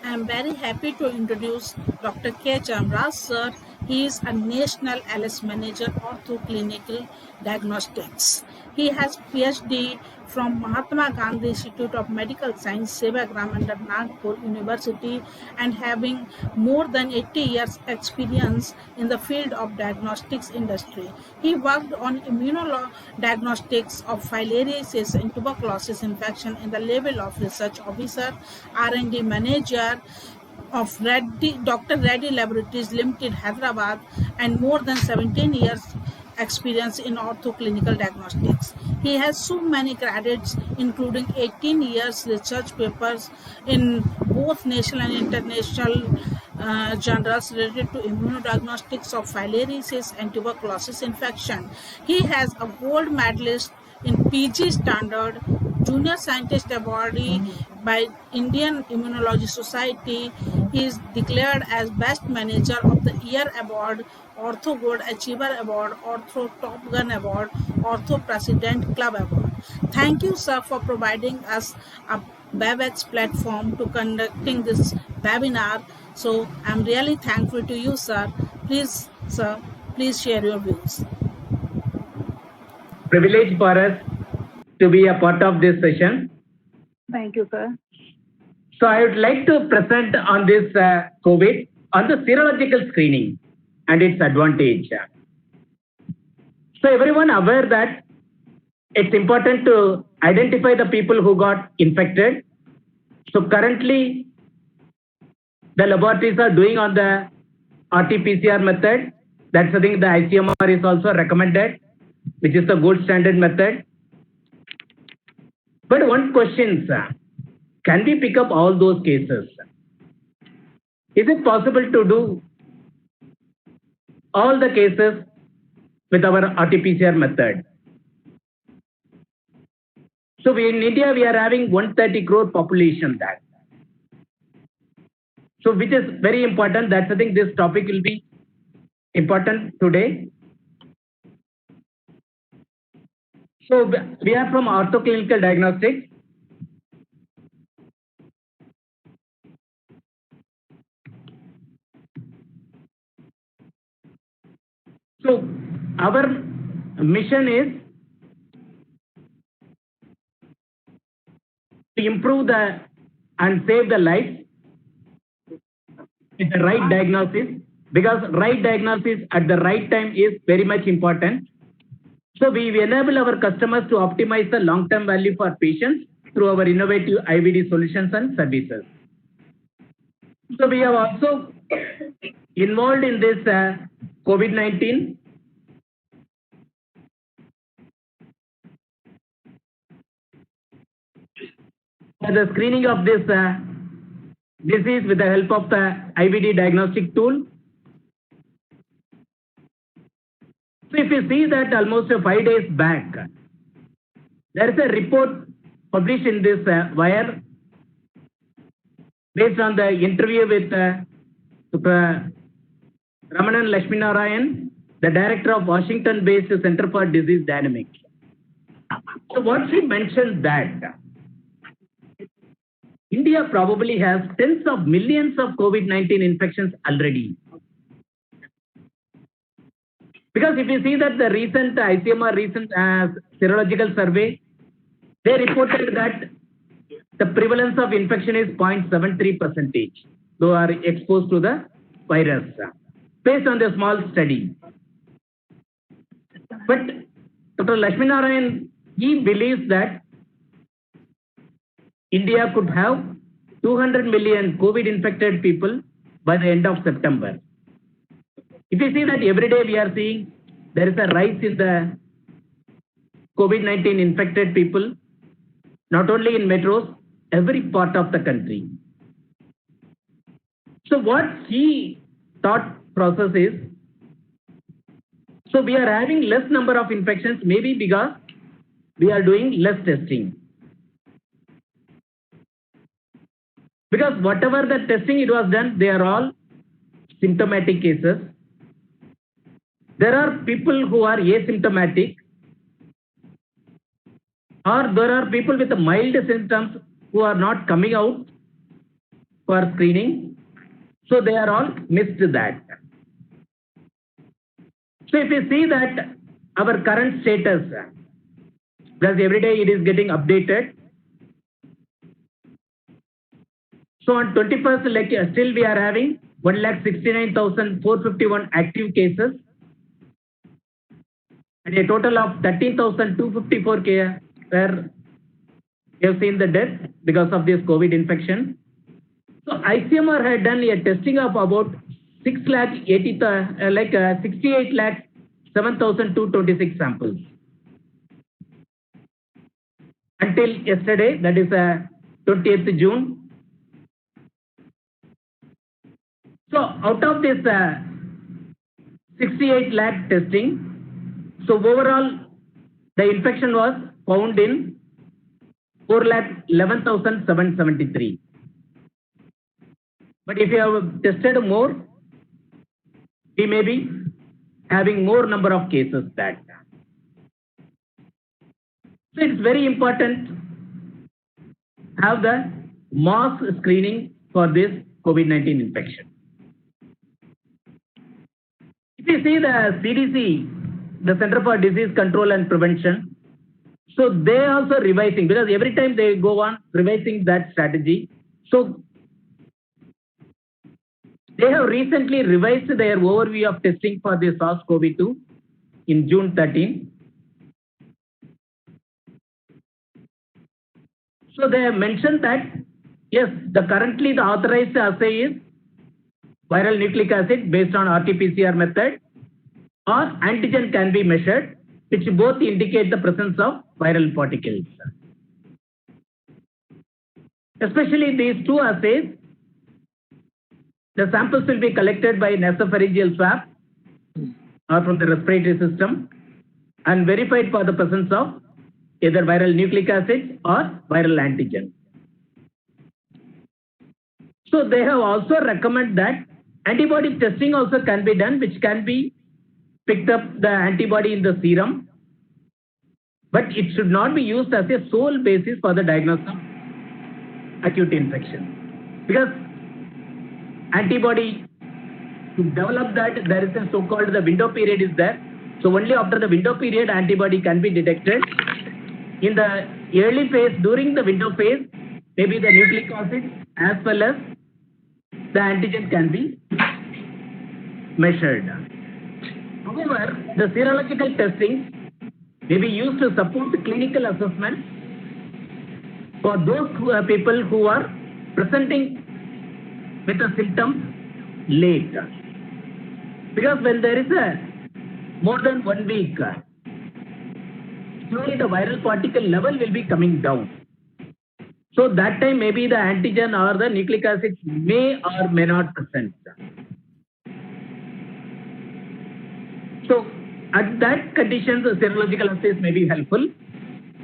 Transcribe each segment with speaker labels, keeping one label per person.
Speaker 1: I am very happy to introduce Dr. K. Chamraj sir. He is a National ALS Manager Ortho Clinical Diagnostics. He has PhD from Mahatma Gandhi Institute of Medical Science, Sevagram under Nagpur University, and having more than 80 years experience in the field of diagnostics industry. He worked on immunodiagnostics of filariasis and tuberculosis infection in the level of research officer, R&D manager of Dr. Reddy Laboratories Limited, Hyderabad, and more than 17 years experience in orthoclinical diagnostics. He has so many credits, including 18 years research papers in both national and international journals related to immunodiagnostics of filariasis and tuberculosis infection. He has a gold medalist in PG standard, Junior Scientist Award by Indian Immunology Society. He is declared as Best Manager of the Year Award, Ortho Good Achiever Award, Ortho Top Gun Award, Ortho President Club Award. Thank you, sir, for providing us a WebEx platform to conducting this webinar. So I'm really thankful to you, sir. Please, sir, please share your views.
Speaker 2: Privilege for us to be a part of this session.
Speaker 3: Thank you, sir.
Speaker 2: So I would like to present on this COVID on the serological screening and its advantage. So everyone aware that it's important to identify the people who got infected. So currently the laboratories are doing on the RT-PCR method. That's the thing the ICMR is also recommended, which is the gold standard method. But one question, sir, can we pick up all those cases? Is it possible to do all the cases with our RT-PCR method? So in India, we are having 130 crore population that. So which is very important. That's the thing, this topic will be important today. So we are from orthoclinical diagnostics. So our mission is to improve and save the lives with the right diagnosis, because right diagnosis at the right time is very much important. So we enable our customers to optimize the long-term value for patients through our innovative IVD solutions and services. So we have also involved in this COVID-19. The screening of this disease with the help of the IVD diagnostic tool. So if you see that almost 5 days back, there is a report published in this wire based on the interview with Ramanan Lakshminarayan, the director of Washington-based Center for Disease Dynamics. So what she mentioned that India probably has tens of millions of COVID-19 infections already. Because if you see that the recent ICMR serological survey, they reported that the prevalence of infection is 0.73%, those are exposed to the virus, based on the small study. But Dr. Lakshminarayan, he believes that India could have 200 million COVID infected people by the end of September. If you see that every day we are seeing there is a rise in the COVID-19 infected people, not only in metros, every part of the country. So what he thought process is, so we are having less number of infections, maybe because we are doing less testing. Because whatever the testing it was done, they are all symptomatic cases. There are people who are asymptomatic, or there are people with mild symptoms who are not coming out, for screening. So they are all missed that. So if you see that our current status, because every day it is getting updated. So on 21st, like still we are having 1,69,451 active cases and a total of 13,254 where we have seen the death because of this COVID infection. So ICMR had done a testing of about 68 lakh 7,226 samples until yesterday, that is 20th June. So out of this 68 lakh testing, so overall the infection was found in 4,11,773. But if you have tested more, we may be having more number of cases that. So it's very important have the mass screening for this COVID-19 infection. If you see the CDC, the Center for Disease Control and Prevention, so they also revising, because every time they go on revising that strategy. So they have recently revised their overview of testing for the SARS-CoV-2 in June 13. So they have mentioned that yes, currently the authorized assay is viral nucleic acid based on RT-PCR method, or antigen can be measured, which both indicate the presence of viral particles. Especially these two assays, the samples will be collected by nasopharyngeal swab or from the respiratory system and verified for the presence of either viral nucleic acid or viral antigen. So they have also recommended that antibody testing also can be done, which can be picked up the antibody in the serum, but it should not be used as a sole basis for the diagnosis of acute infection. Because antibody, to develop that, there is a so-called the window period is there. So only after the window period antibody can be detected. In the early phase, during the window phase, maybe the nucleic acid as well as the antigen can be measured. However, the serological testing may be used to support the clinical assessment for those people who are presenting with the symptoms late. Because when there is a more than 1 week, slowly the viral particle level will be coming down. So that time maybe the antigen or the nucleic acid may or may not present. So at that condition, the serological assays may be helpful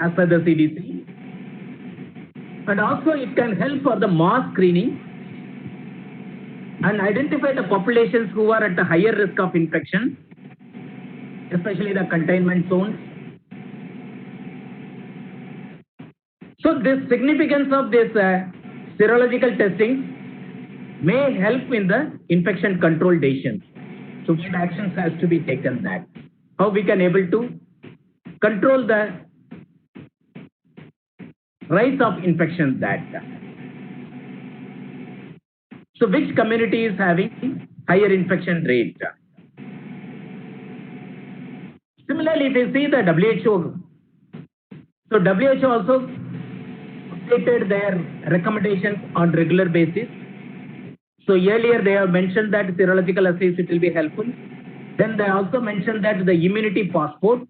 Speaker 2: as per the CDC. And also it can help for the mass screening and identify the populations who are at a higher risk of infection, especially the containment zones. So the significance of this serological testing may help in the infection control decisions. So what actions has to be taken that? How we can able to control the rise of infections that. So which community is having higher infection rate? Similarly, if you see the WHO, so WHO also updated their recommendations on regular basis. So earlier they have mentioned that serological assays it will be helpful. Then they also mentioned that the immunity passport.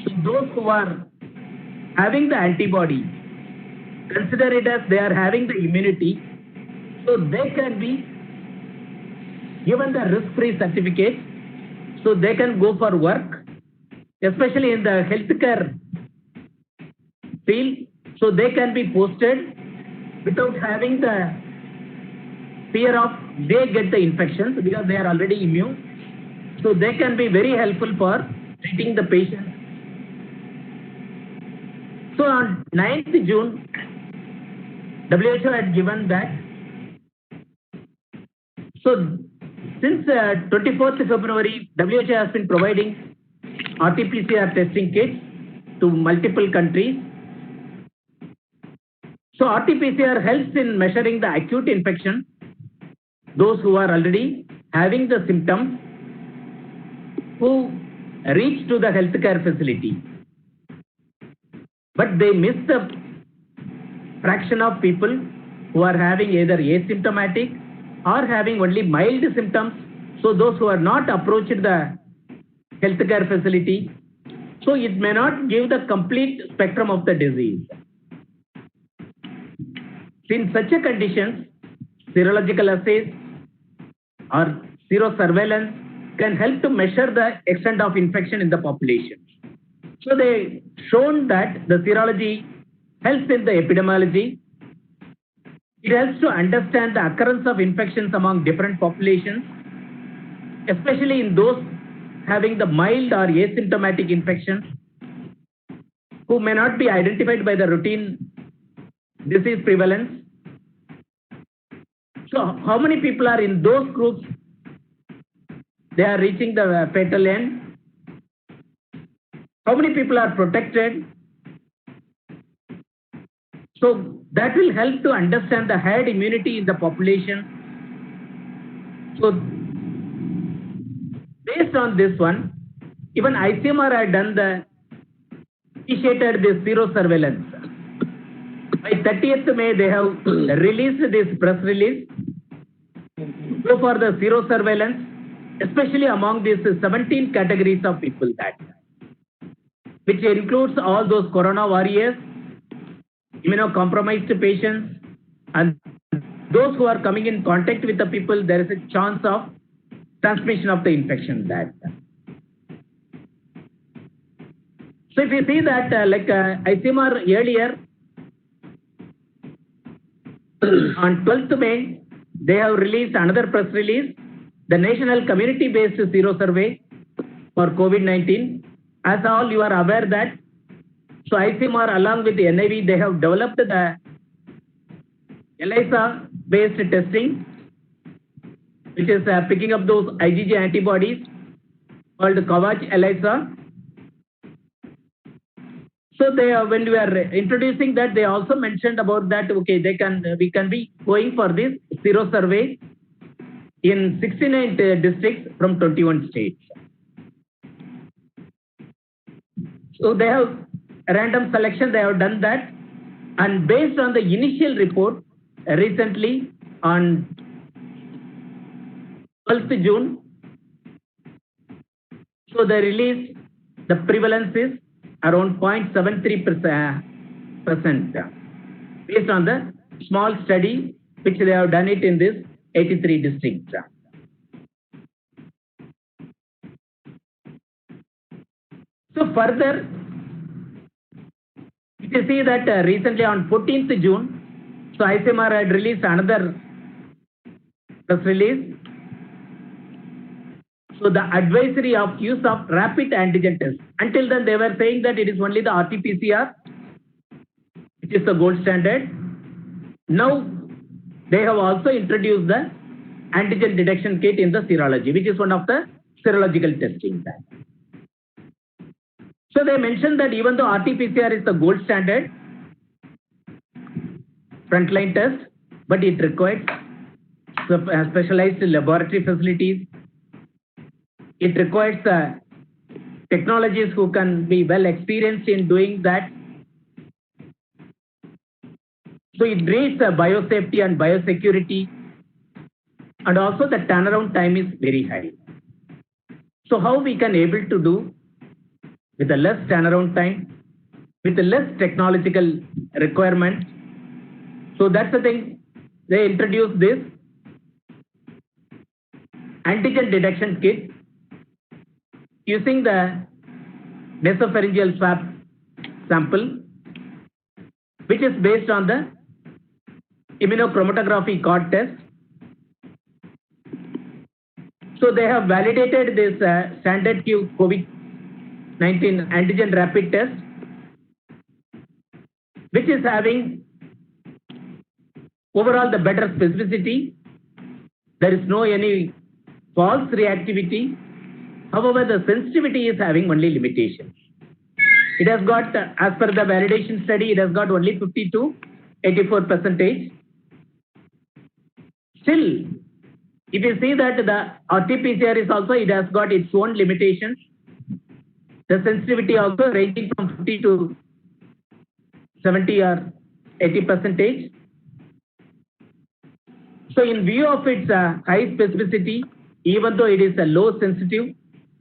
Speaker 2: So those who are having the antibody, consider it as they are having the immunity. So they can be given the risk-free certificate. So they can go for work, especially in the healthcare field. So they can be posted without having the fear of they get the infections because they are already immune. So they can be very helpful for treating the patient. So on 9th June, WHO had given that So since 24th February, WHO has been providing RT-PCR testing kits to multiple countries. So RT-PCR helps in measuring the acute infection, those who are already having the symptoms, who reach to the healthcare facility. But they miss the fraction of people who are having either asymptomatic or having only mild symptoms. So those who are not approached the healthcare facility, so it may not give the complete spectrum of the disease. In such a conditions, serological assays or serosurveillance can help to measure the extent of infection in the population. So they shown that the serology helps in the epidemiology. It helps to understand the occurrence of infections among different populations, especially in those having the mild or asymptomatic infections who may not be identified by the routine disease prevalence. So how many people are in those groups? They are reaching the fatal end. How many people are protected? So that will help to understand the herd immunity in the population. So based on this one, even ICMR had done initiated this serosurveillance. By 30th May, they have released this press release. So for the serosurveillance, especially among these 17 categories of people, that which includes all those corona warriors, immunocompromised patients, and those who are coming in contact with the people, there is a chance of transmission of the infection. That. So if you see that ICMR earlier, on 12th May, they have released another press release, the National Community-Based Sero Survey for COVID-19. As all you are aware that, so ICMR along with the NIV, they have developed the ELISA-based testing, which is picking up those IgG antibodies called Kavach ELISA. So they when we are introducing that, they also mentioned about that. Okay, we can be going for this Sero survey in 69 districts from 21 states. So they have a random selection. They have done that, and based on the initial report, recently on 12th June, so they released the prevalence is around 0.73% based on the small study which they have done it in this 83 districts. So further, you can see that recently on 14th June, so ICMR had released another press release. So the advisory of use of rapid antigen test. Until then, they were saying that it is only the RT-PCR, which is the gold standard. Now, they have also introduced the antigen detection kit in the serology, which is one of the serological testing. So they mentioned that even though RT-PCR is the gold standard frontline test, but it requires specialized laboratory facilities. It requires technologies who can be well experienced in doing that. So it needs biosafety and biosecurity, and also the turnaround time is very high. So how we can able to do with a less turnaround time, with a less technological requirement? So that's the thing. They introduced this antigen detection kit using the nasopharyngeal swab sample, which is based on the immunochromatography CORD test. So they have validated this standard Q COVID-19 antigen rapid test, which is having overall the better specificity, There is no any false reactivity. However, the sensitivity is having only limitations. It has got, as per the validation study, it has got only 50 to 84 percentage. Still, if you see that the RT-PCR is also, it has got its own limitations. The sensitivity also ranging from 50 to 70 or 80 percentage. So in view of its high specificity, even though it is a low sensitive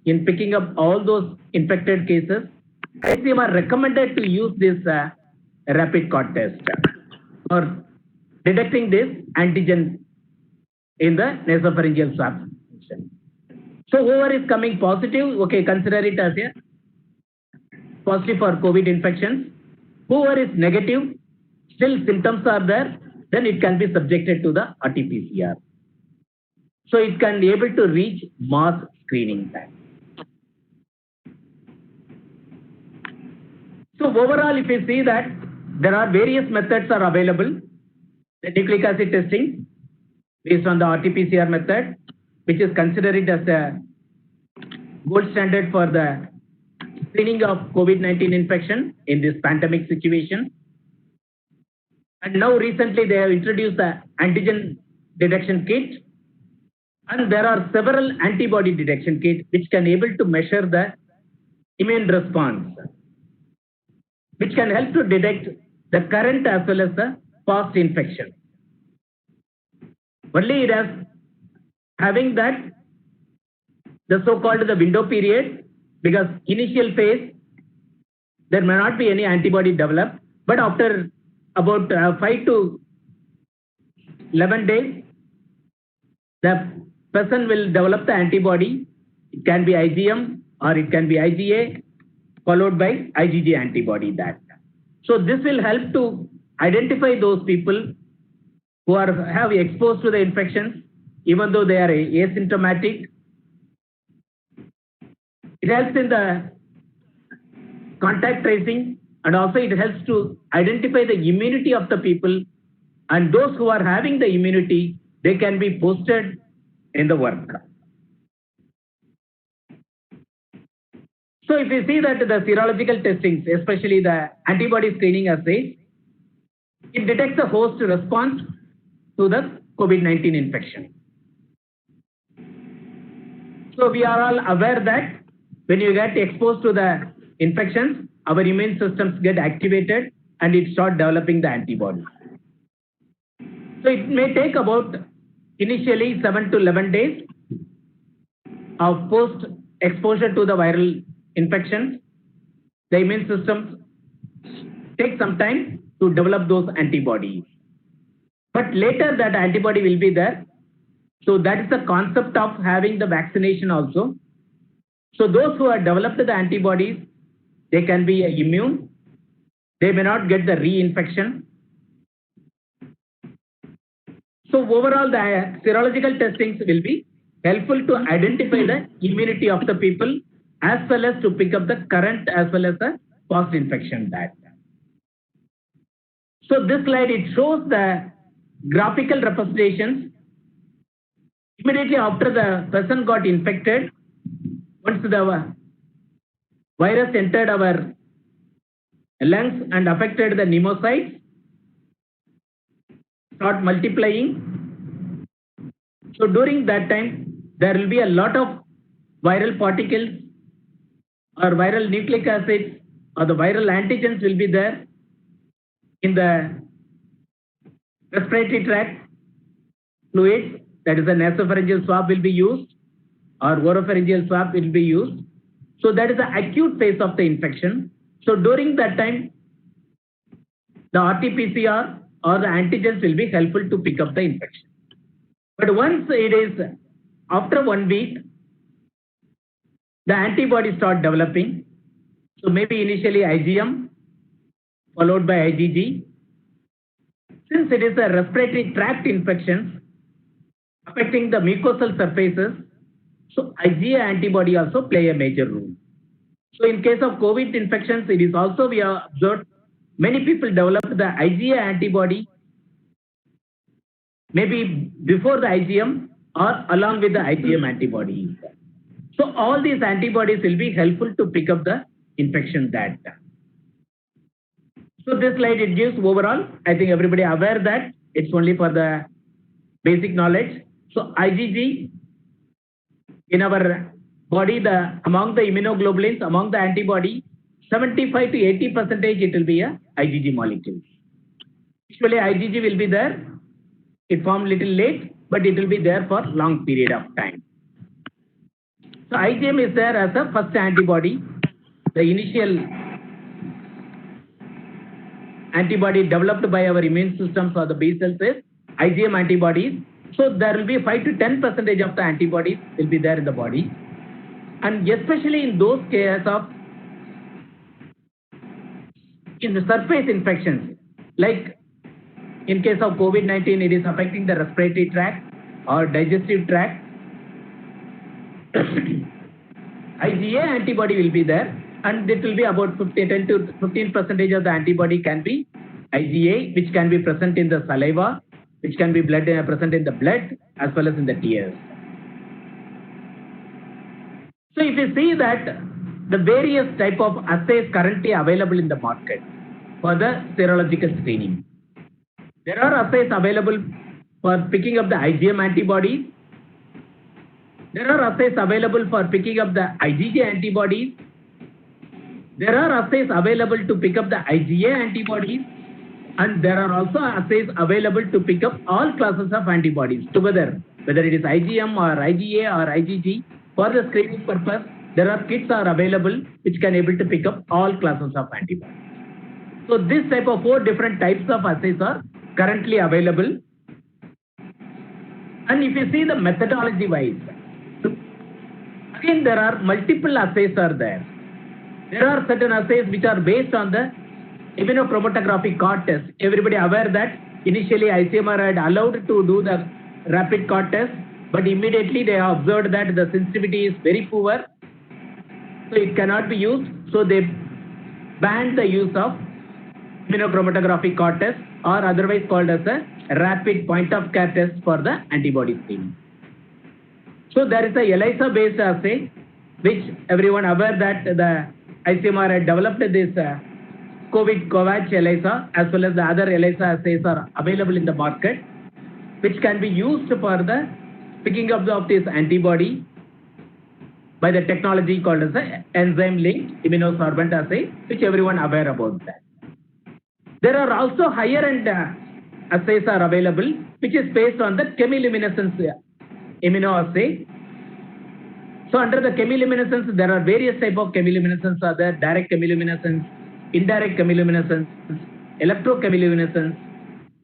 Speaker 2: in picking up all those infected cases, ICM are recommended to use this rapid COT test for detecting this antigen in the nasopharyngeal swab. So whoever is coming positive, okay, consider it as a positive for COVID infections. Whoever is negative, still symptoms are there, then it can be subjected to the RT-PCR. So it can be able to reach mass screening time. So overall, if you see that there are various methods are available, the nucleic acid testing based on the RT-PCR method, which is considered as a gold standard for the screening of COVID-19 infection in this pandemic situation. And now recently they have introduced the antigen detection kit, and there are several antibody detection kits which can able to measure the immune response, which can help to detect the current as well as the past infection. Only it has having that the so-called the window period, because initial phase there may not be any antibody developed, but after about 5 to 11 days, the person will develop the antibody. It can be IgM or it can be IgA followed by IgG antibody that. So this will help to identify those people who have exposed to the infections, even though they are asymptomatic. It helps in the contact tracing, and also it helps to identify the immunity of the people, and those who are having the immunity, they can be posted in the work. So if you see that the serological testings, especially the antibody screening assays, it detects the host response to the COVID-19 infection. So we are all aware that when you get exposed to the infections, our immune systems get activated and it starts developing the antibody. So it may take about initially 7 to 11 days of post exposure to the viral infections. The immune systems take some time to develop those antibodies. But later that antibody will be there. So that is the concept of having the vaccination also. So those who have developed the antibodies, they can be immune. They may not get the reinfection. So overall, the serological testings will be helpful to identify the immunity of the people as well as to pick up the current as well as the past infection data. So this slide, it shows the graphical representations. Immediately after the person got infected, once the virus entered our lungs and affected the pneumocytes, start multiplying. So during that time, there will be a lot of viral particles or viral nucleic acids or the viral antigens will be there in the respiratory tract fluids, that is the nasopharyngeal swab will be used or oropharyngeal swab will be used. So that is the acute phase of the infection. So during that time, the RT-PCR or the antigens will be helpful to pick up the infection. But once it is after 1 week, the antibodies start developing. So maybe initially IgM followed by IgG. Since it is a respiratory tract infection affecting the mucosal surfaces, so IgA antibody also play a major role. So in case of COVID infections, it is also we have observed many people develop the IgA antibody maybe before the IgM or along with the IgM antibodies. So all these antibodies will be helpful to pick up the infection that. So this slide, it gives overall, I think everybody aware that it's only for the basic knowledge. So IgG in our body, among the immunoglobulins, among the antibody, 75 to 80% it will be a IgG molecule. Usually IgG will be there. It formed little late, but it will be there for long period of time. So IgM is there as the first antibody, the initial antibody developed by our immune systems or the B cells is IgM antibodies. So there will be 5 to 10% of the antibodies will be there in the body. And especially in those cases of in the surface infections, like in case of COVID-19, it is affecting the respiratory tract or digestive tract. IgA antibody will be there, and it will be about 10 to 15% of the antibody can be IgA, which can be present in the saliva, which can be present in the blood as well as in the tears. So if you see that the various type of assays currently available in the market for the serological screening, there are assays available for picking up the IgM antibodies. There are assays available for picking up the IgG antibodies. There are assays available to pick up the IgA antibodies. And there are also assays available to pick up all classes of antibodies together, whether it is IgM or IgA or IgG. For the screening purpose, there are kits are available which can able to pick up all classes of antibodies. So this type of 4 different types of assays are currently available. And if you see the methodology wise, again there are multiple assays are there. There are certain assays which are based on the immunochromatography CORD test. Everybody aware that initially ICMR had allowed to do the rapid CORD test, but immediately they observed that the sensitivity is very poor, so it cannot be used. So they banned the use of immunochromatography CORD test, or otherwise called as a rapid point of care test for the antibody screening. So there is a ELISA based assay, which everyone aware that the ICMR had developed this COVID COVAX ELISA as well as the other ELISA assays are available in the market, which can be used for the picking up of this antibody by the technology called as the enzyme-linked immunosorbent assay, which everyone aware about that. There are also higher end assays are available, which is based on the chemiluminescence immunoassay. So under the chemiluminescence, there are various type of chemiluminescence are there: direct chemiluminescence, indirect chemiluminescence, electrochemiluminescence,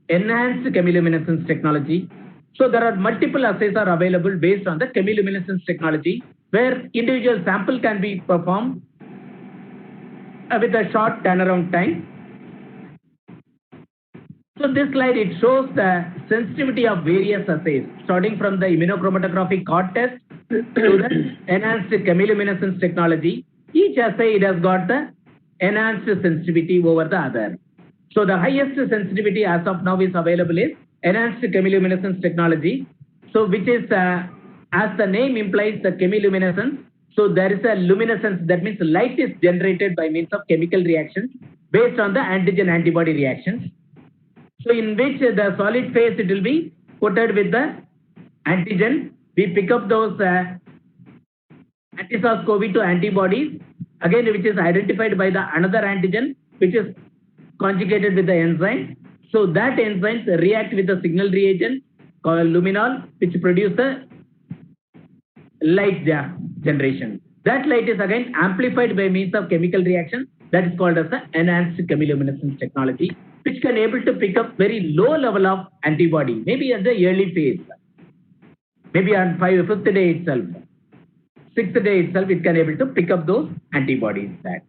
Speaker 2: enhanced chemiluminescence technology. So there are multiple assays are available based on the chemiluminescence technology, where individual sample can be performed with a short turnaround time. So this slide, it shows the sensitivity of various assays, starting from the immunochromatography CORD test to the enhanced chemiluminescence technology. Each assay, it has got the enhanced sensitivity over the other. So the highest sensitivity as of now is available is enhanced chemiluminescence technology. So which is, as the name implies, the chemiluminescence. So there is a luminescence, that means light is generated by means of chemical reactions based on the antigen antibody reactions. So in which the solid phase, it will be coated with the antigen. We pick up those anti-SARS-CoV-2 antibodies, again which is identified by the another antigen, which is conjugated with the enzyme. So that enzymes react with the signal reagent called luminol, which produce the light generation. That light is again amplified by means of chemical reaction, that is called as the enhanced chemiluminescence technology, which can able to pick up very low level of antibody, maybe at the early phase, maybe on 5th day itself, 6th day itself, it can able to pick up those antibodies. That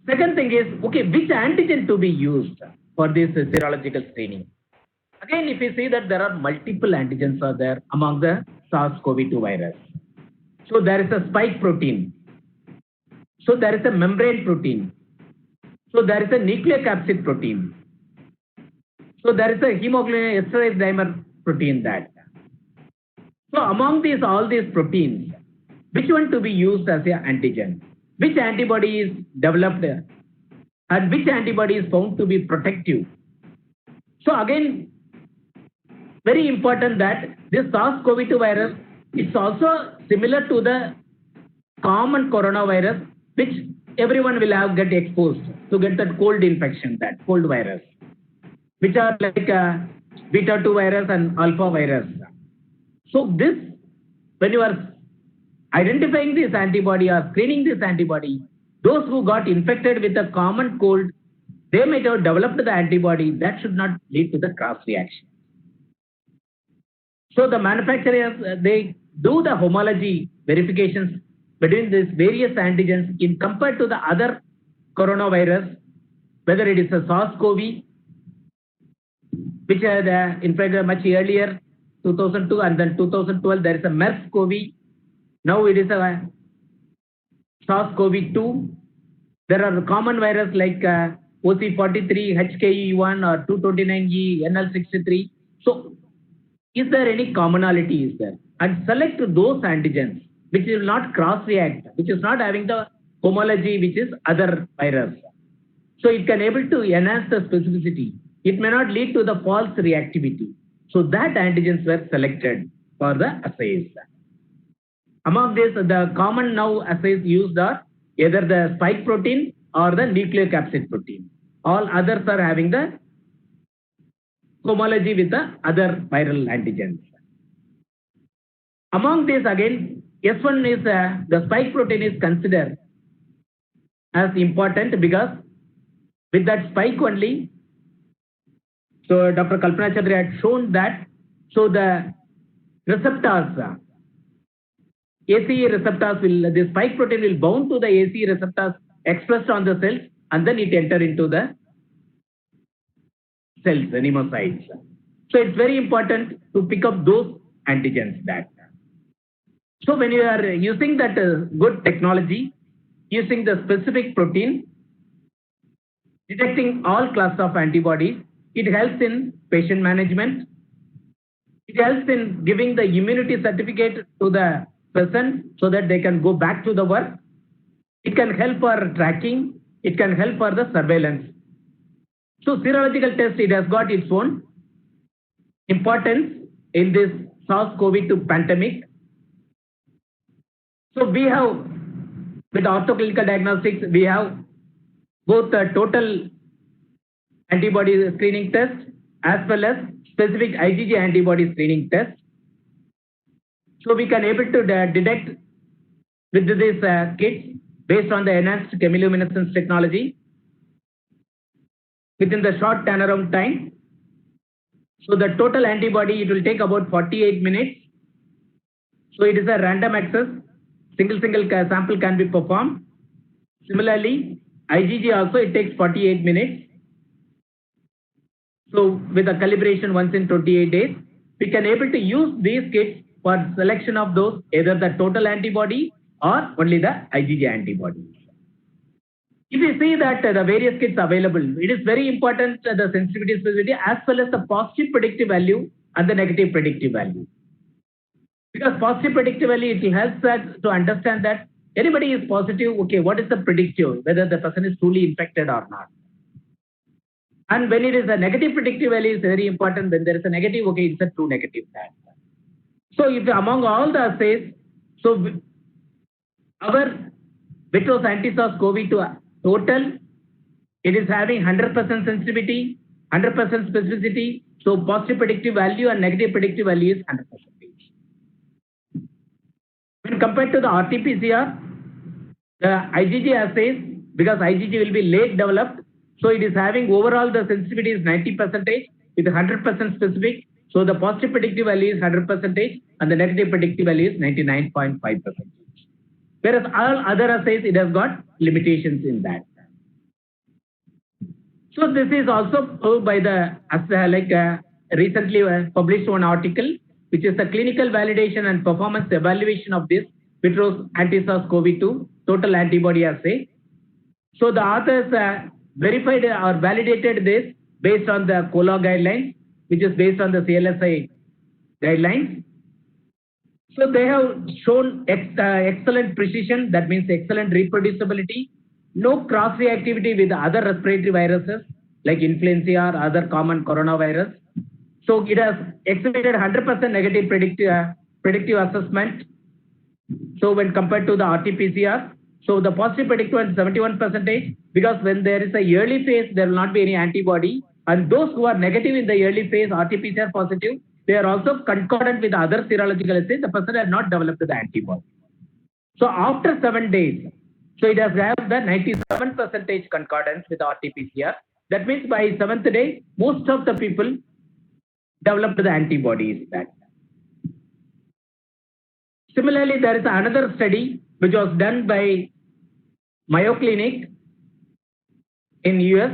Speaker 2: second thing is, okay, which antigen to be used for this serological screening? Again, if you see that there are multiple antigens are there among the SARS-CoV-2 virus. So there is a spike protein. So there is a membrane protein. So there is a nucleocapsid protein. So there is a hemoglobin esterase dimer protein that. So among these all these proteins, which one to be used as a antigen? Which antibody is developed and which antibody is found to be protective? So again, very important that this SARS-CoV-2 virus is also similar to the common coronavirus, which everyone will have get exposed to get that cold infection, that cold virus, which are like beta 2 virus and alpha virus. So this, when you are identifying this antibody or screening this antibody, those who got infected with a common cold, they might have developed the antibody. That should not lead to the cross reaction. So the manufacturers, they do the homology verifications between these various antigens in compared to the other coronavirus, whether it is a SARS-CoV, which had infected much earlier, 2002, and then 2012 there is a MERS-CoV. Now it is a SARS-CoV-2. There are common virus like OC43, HKE1 or 229E, NL63. So is there any commonality is there? And select those antigens which will not cross-react, which is not having the homology which is other virus. So it can able to enhance the specificity. It may not lead to the false reactivity. So that antigens were selected for the assays. Among this, the common now assays used are either the spike protein or the nucleocapsid protein. All others are having the homology with the other viral antigens. Among these again, S1 is the spike protein is considered as important because with that spike only, so Dr. Kalpana Chandra had shown that, so the receptors, ACE receptors will, the spike protein will bound to the ACE receptors expressed on the cells and then it enter into the cells, pneumocytes. So it's very important to pick up those antigens that. So when you are using that good technology, using the specific protein, detecting all class of antibodies, it helps in patient management. It helps in giving the immunity certificate to the person so that they can go back to the work. It can help for tracking. It can help for the surveillance. So serological test, it has got its own importance in this SARS-CoV-2 pandemic. So we have, with orthoclinical diagnostics, we have both the total antibody screening test as well as specific IgG antibody screening test. So we can able to detect with these kits based on the enhanced chemiluminescence technology within the short turnaround time. So the total antibody, it will take about 48 minutes. So it is a random access, single sample can be performed. Similarly, IgG also, it takes 48 minutes. So with a calibration once in 28 days, we can able to use these kits for selection of those, either the total antibody or only the IgG antibody. If you see that the various kits available, it is very important the sensitivity, specificity, as well as the positive predictive value and the negative predictive value. Because positive predictive value, it will help us to understand that anybody is positive, okay, what is the predictive, whether the person is truly infected or not. And when it is a negative predictive value, is very important. When there is a negative, okay, it's a true negative. So if among all the assays, so our Vitros anti-SARS-CoV-2 total, it is having 100% sensitivity, 100% specificity. So positive predictive value and negative predictive value is 100%. When compared to the RT-PCR, the IgG assays, because IgG will be late developed, so it is having overall the sensitivity is 90% with 100% specific. So the positive predictive value is 100% and the negative predictive value is 99.5%. Whereas all other assays, it has got limitations in that. So this is also proved by the recently published one article, which is the clinical validation and performance evaluation of this Vitros anti-SARS-CoV-2 total antibody assay. So the authors verified or validated this based on the COLA guidelines, which is based on the CLSI guidelines. So they have shown excellent precision, that means excellent reproducibility, no cross-reactivity with other respiratory viruses like influenza or other common coronavirus. So it has exhibited 100% negative predictive assessment. So when compared to the RT-PCR, so the positive predictor is 71%, because when there is a early phase, there will not be any antibody. And those who are negative in the early phase, RT-PCR positive, they are also concordant with other serological assays. The person has not developed the antibody. So after 7 days, so it has have the 97% concordance with RT-PCR. That means by 7th day, most of the people developed the antibodies. Similarly, there is another study which was done by Mayo Clinic in US.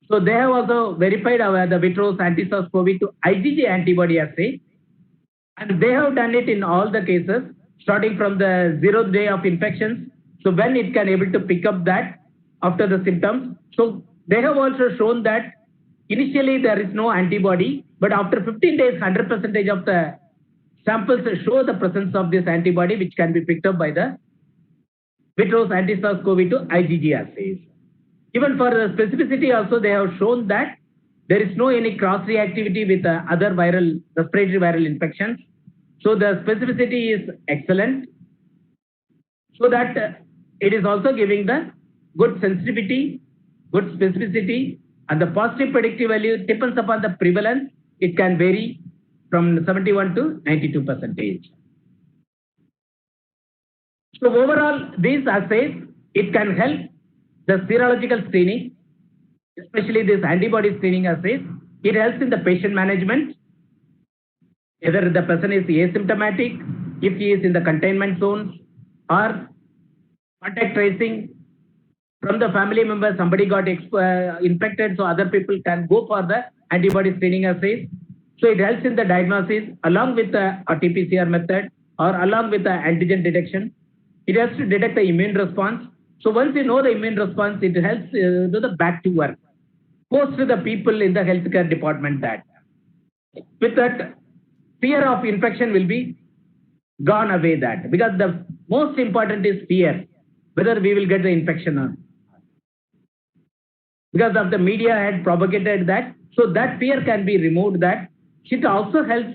Speaker 2: So they have also verified the Vitros anti-SARS-CoV-2 IgG antibody assay, and they have done it in all the cases, starting from the 0th day of infections. So when it can able to pick up that after the symptoms. So they have also shown that initially there is no antibody, but after 15 days, 100% of the samples show the presence of this antibody, which can be picked up by the Vitros anti-SARS-CoV-2 IgG assays. Even for the specificity also, they have shown that there is no any cross-reactivity with other respiratory viral infections. So the specificity is excellent. So that it is also giving the good sensitivity, good specificity, and the positive predictive value depends upon the prevalence. It can vary from 71 to 92%. So overall, these assays, it can help the serological screening, especially this antibody screening assays. It helps in the patient management, whether the person is asymptomatic, if he is in the containment zones, or contact tracing from the family member, somebody got infected, so other people can go for the antibody screening assays. So it helps in the diagnosis along with the RT-PCR method or along with the antigen detection. It helps to detect the immune response. So once you know the immune response, it helps do the back to work. Post to the people in the healthcare department that with that fear of infection will be gone away, that because the most important is fear, whether we will get the infection or not. Because of the media had propagated that, so that fear can be removed. That it also helps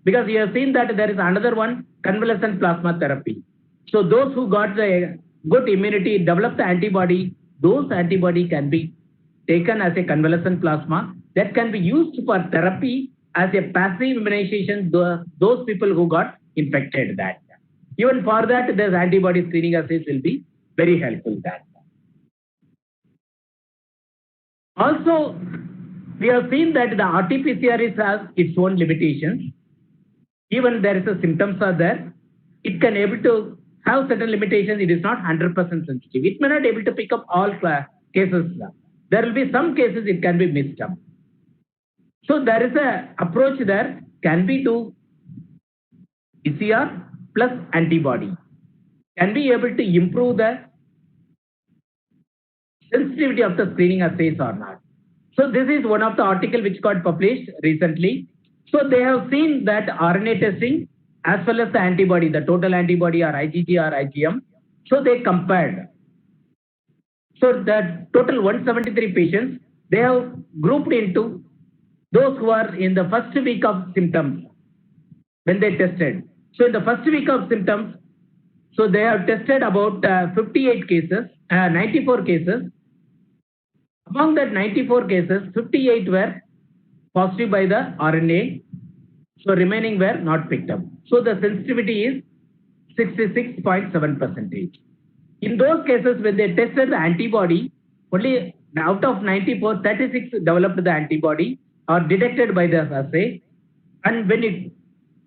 Speaker 2: because you have seen that there is another one, convalescent plasma therapy. So those who got the good immunity, develop the antibody, those antibody can be taken as a convalescent plasma that can be used for therapy as a passive immunization. Those people who got infected, that even for that, this antibody screening assays will be very helpful. That also, we have seen that the RT-PCR has its own limitations. Even there is a symptoms are there, it can able to have certain limitations. It is not 100% sensitive. It may not able to pick up all cases. There will be some cases it can be missed up. So there is a approach there, can be do PCR plus antibody. Can be able to improve the sensitivity of the screening assays or not. So this is one of the article which got published recently. So they have seen that RNA testing as well as the antibody, the total antibody or IgG or IgM. So they compared. So the total 173 patients, they have grouped into those who are in the first week of symptoms when they tested. So in the first week of symptoms, so they have tested about 58 cases, 94 cases. Among that 94 cases, 58 were positive by the RNA, so remaining were not picked up. So the sensitivity is 66.7%. In those cases, when they tested the antibody, only out of 94, 36 developed the antibody or detected by the assay. And when it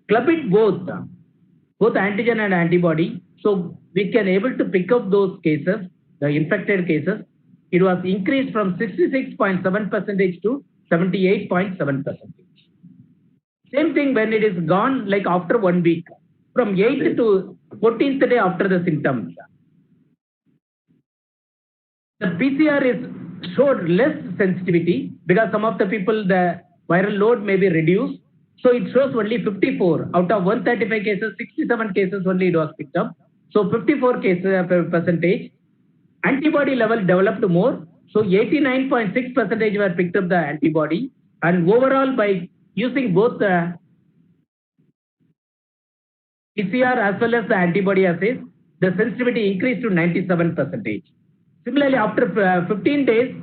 Speaker 2: club it both antigen and antibody, so we can able to pick up those cases, the infected cases. It was increased from 66.7% to 78.7%. Same thing when it is gone, like after 1 week, from 8th to 14th day after the symptoms. The PCR is showed less sensitivity because some of the people, the viral load may be reduced. So it shows only 54 out of 135 cases, 67 cases only it was picked up. So 54 cases percentage. Antibody level developed more. So 89.6% were picked up the antibody, and overall by using both the PCR as well as the antibody assays, the sensitivity increased to 97%. Similarly, after 15 days,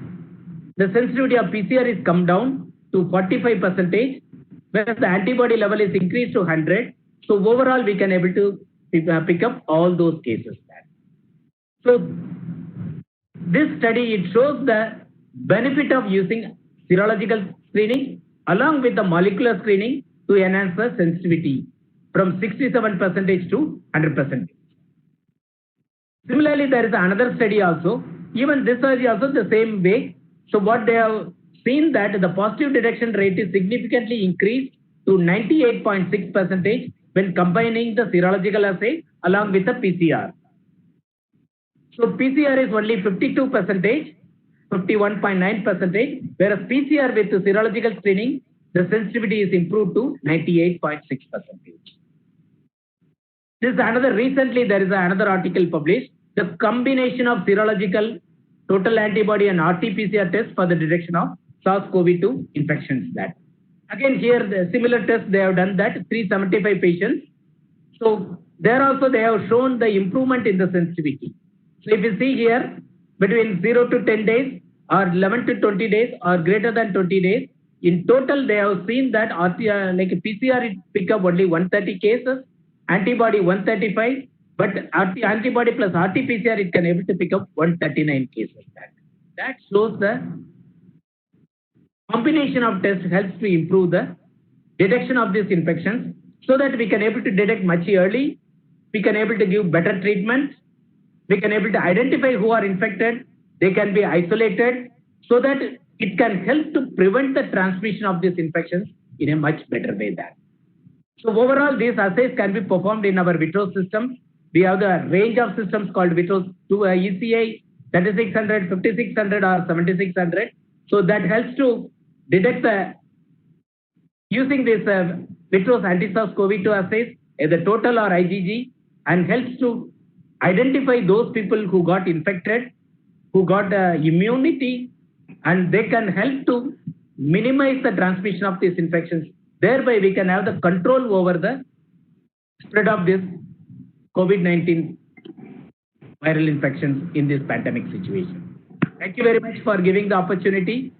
Speaker 2: the sensitivity of PCR is come down to 45%, whereas the antibody level is increased to 100. So overall, we can able to pick up all those cases. So this study, it shows the benefit of using serological screening along with the molecular screening to enhance the sensitivity from 67% to 100%. Similarly, there is another study also. Even this study also the same way. So what they have seen that the positive detection rate is significantly increased to 98.6% when combining the serological assay along with the PCR. So PCR is only 52%, 51.9%, whereas PCR with the serological screening, the sensitivity is improved to 98.6%. This is another, recently there is another article published, the combination of serological total antibody and RT-PCR test for the detection of SARS-CoV-2 infections. That again here the similar test they have done that 375 patients. So there also they have shown the improvement in the sensitivity. So if you see here between 0 to 10 days or 11 to 20 days or greater than 20 days, in total they have seen that like PCR it pick up only 130 cases, antibody 135, but antibody plus RT-PCR it can able to pick up 139 cases. That shows the combination of tests helps to improve the detection of these infections so that we can able to detect much early, we can able to give better treatment, we can able to identify who are infected, they can be isolated so that it can help to prevent the transmission of these infections in a much better way. So overall, these assays can be performed in our VITROS system. We have the range of systems called VITROS ECI 3600, 5600 or 7600. So that helps to detect the using this VITROS anti-SARS-CoV-2 assays, the total or IgG, and helps to identify those people who got infected, who got immunity, and they can help to minimize the transmission of these infections. Thereby, we can have the control over the spread of this COVID-19 viral infections in this pandemic situation. Thank you very much for giving the opportunity.